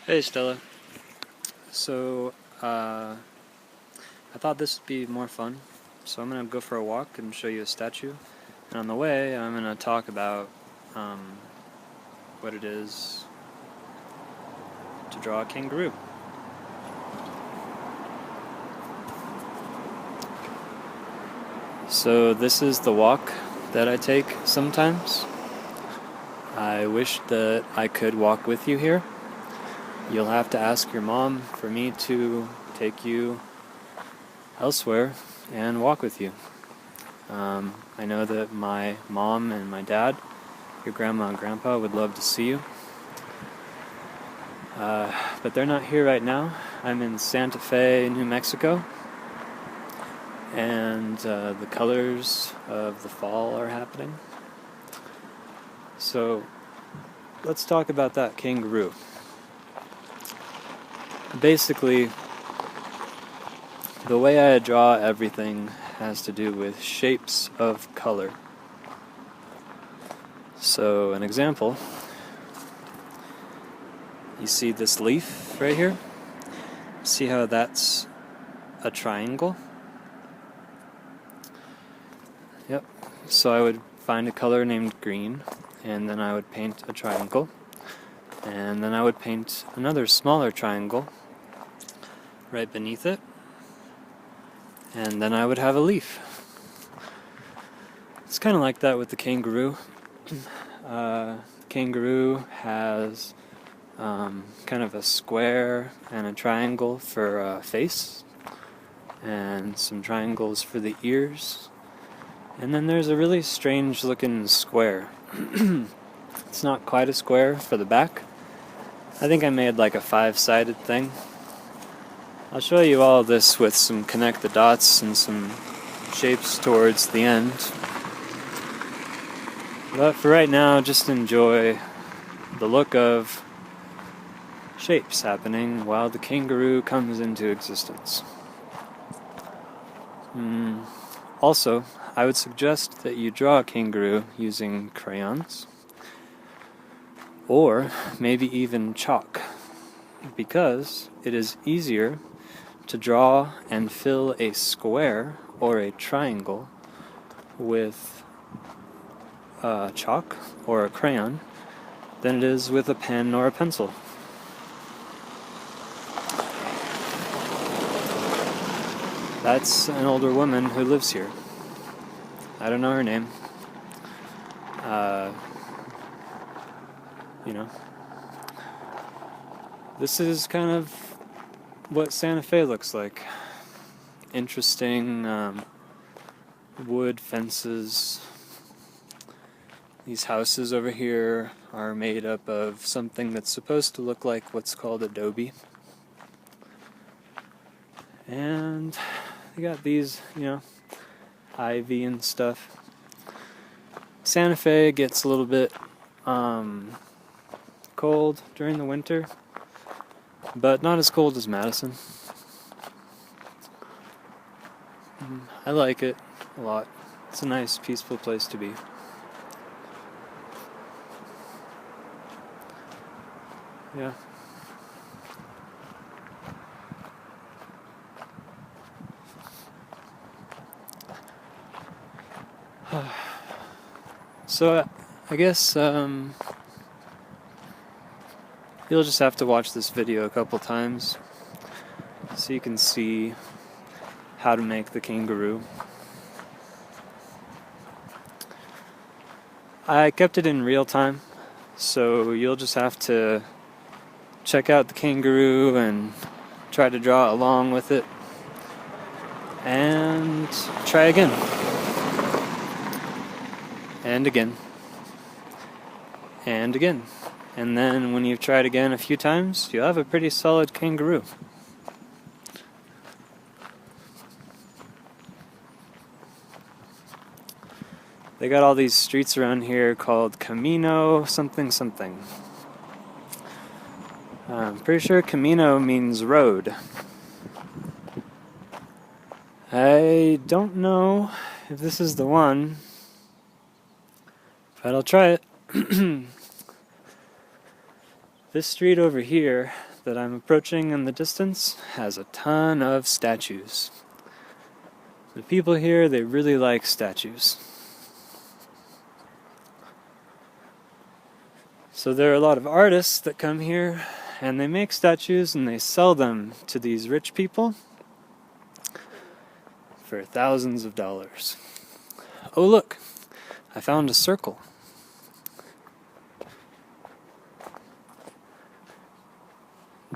Hey Stella. So, I thought this would be more fun, so I'm gonna go for a walk and show you a statue. And on the way, I'm gonna talk about what it is to draw a kangaroo. So this is the walk that I take sometimes. I wish that I could walk with you here. You'll have to ask your mom for me to take you elsewhere and walk with you. I know that my mom and my dad, your grandma and grandpa, would love to see you. But they're not here right now. I'm in Santa Fe, New Mexico, and the colors of the fall are happening. So let's talk about that kangaroo. Basically, the way I draw everything has to do with shapes of color. So an example, you see this leaf right here? See how that's a triangle? Yep. So I would find a color named green, and then I would paint a triangle, and then I would paint another smaller triangle right beneath it, and then I would have a leaf. It's kind of like that with the kangaroo. Kangaroo has kind of a square and a triangle for a face, and some triangles for the ears, and then there's a really strange looking square. It's not quite a square for the back. I think I made like a 5-sided thing. I'll show you all of this with some connect the dots and some shapes towards the end. But for right now, just enjoy the look of shapes happening while the kangaroo comes into existence. Also, I would suggest that you draw a kangaroo using crayons, or maybe even chalk, because it is easier to draw and fill a square or a triangle with chalk or a crayon than it is with a pen or a pencil. That's an older woman who lives here. I don't know her name. This is kind of what Santa Fe looks like. Interesting wood fences. These houses over here are made up of something that's supposed to look like what's called adobe. And they got these, ivy and stuff. Santa Fe gets a little bit cold during the winter, but not as cold as Madison. I like it a lot. It's a nice, peaceful place to be. Yeah. So, I guess you'll just have to watch this video a couple times so you can see how to make the kangaroo. I kept it in real time, so you'll just have to check out the kangaroo and try to draw along with it, and try again. And again. And again. And then when you've tried again a few times, you'll have a pretty solid kangaroo. They got all these streets around here called Camino something something. I'm pretty sure Camino means road. I don't know if this is the one, but I'll try it. This street over here, that I'm approaching in the distance has a ton of statues. The people here, they really like statues. So there are a lot of artists that come here and they make statues and they sell them to these rich people for thousands of dollars. Oh look, I found a circle.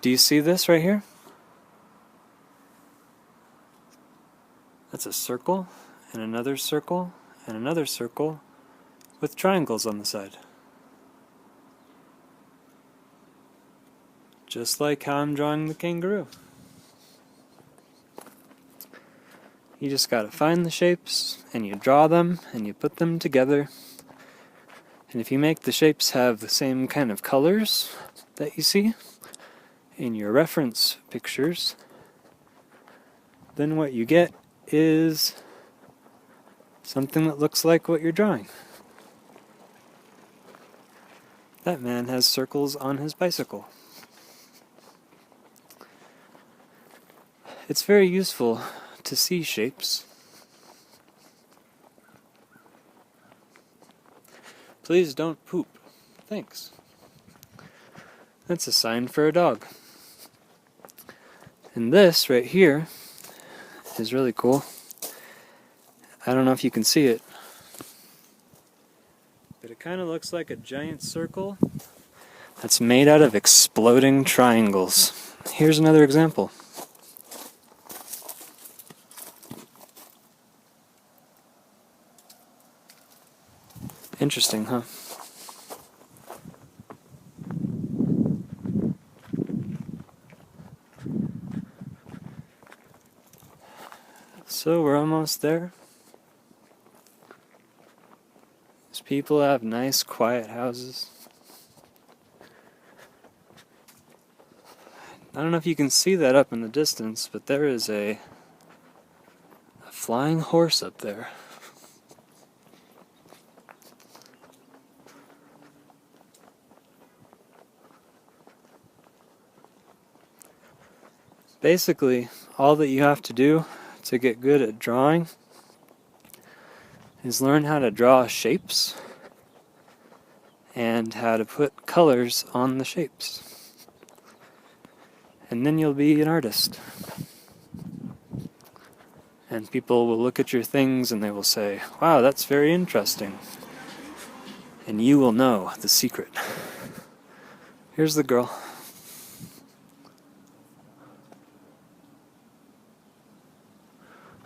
Do you see this right here? That's a circle, and another circle, and another circle, with triangles on the side. Just like how I'm drawing the kangaroo. You just gotta find the shapes, and you draw them, and you put them together. And if you make the shapes have the same kind of colors that you see in your reference pictures, then what you get is something that looks like what you're drawing. That man has circles on his bicycle. It's very useful to see shapes. Please don't poop. Thanks. That's a sign for a dog. And this right here is really cool. I don't know if you can see it, but it kind of looks like a giant circle that's made out of exploding triangles. Here's another example. Interesting, huh? So we're almost there. These people have nice, quiet houses. I don't know if you can see that up in the distance, but there is a flying horse up there. Basically, all that you have to do to get good at drawing is learn how to draw shapes and how to put colors on the shapes. And then you'll be an artist. And people will look at your things and they will say, "Wow, that's very interesting." And you will know the secret. Here's the girl.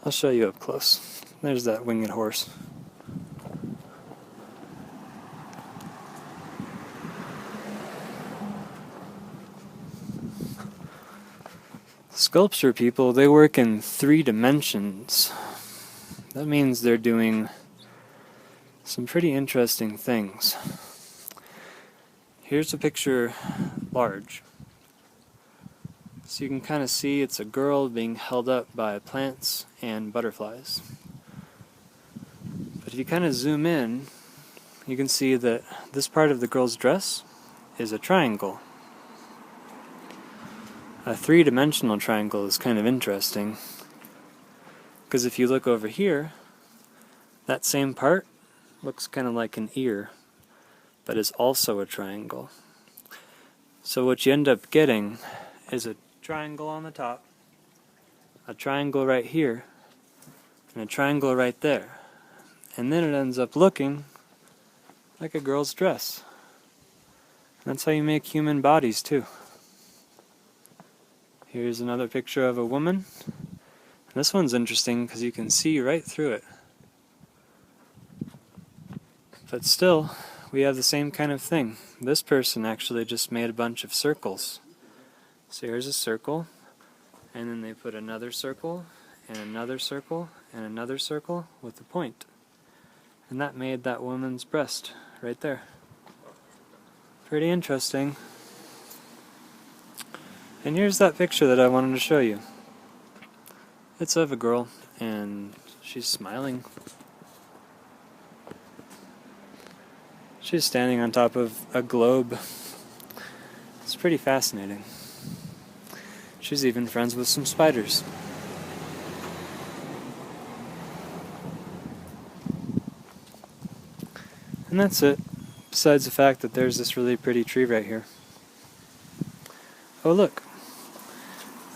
I'll show you up close. There's that winged horse. Sculpture people, they work in 3 dimensions. That means they're doing some pretty interesting things. Here's a picture large. So you can kind of see it's a girl being held up by plants and butterflies. But if you kind of zoom in, you can see that this part of the girl's dress is a triangle. A 3-dimensional triangle is kind of interesting, because if you look over here, that same part looks kind of like an ear, but is also a triangle. So what you end up getting is a triangle on the top, a triangle right here, and a triangle right there. And then it ends up looking like a girl's dress. And that's how you make human bodies too. Here's another picture of a woman. This one's interesting because you can see right through it. But still, we have the same kind of thing. This person actually just made a bunch of circles. So here's a circle, and then they put another circle, and another circle, and another circle with a point. And that made that woman's breast right there. Pretty interesting. And here's that picture that I wanted to show you. It's of a girl, and she's smiling. She's standing on top of a globe. It's pretty fascinating. She's even friends with some spiders. And that's it, besides the fact that there's this really pretty tree right here. Oh look,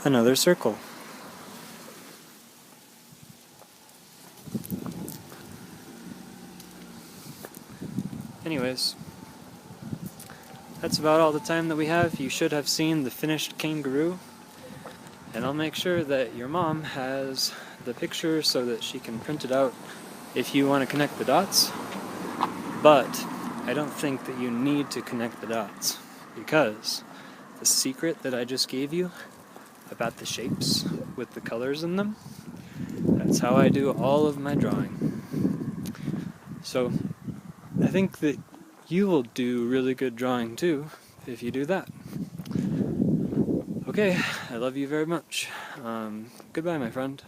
another circle. Anyways, that's about all the time that we have. You should have seen the finished kangaroo, and I'll make sure that your mom has the picture so that she can print it out if you want to connect the dots. But I don't think that you need to connect the dots, because the secret that I just gave you about the shapes with the colors in them, that's how I do all of my drawing. So I think that you will do really good drawing too if you do that. Okay, I love you very much. Goodbye, my friend.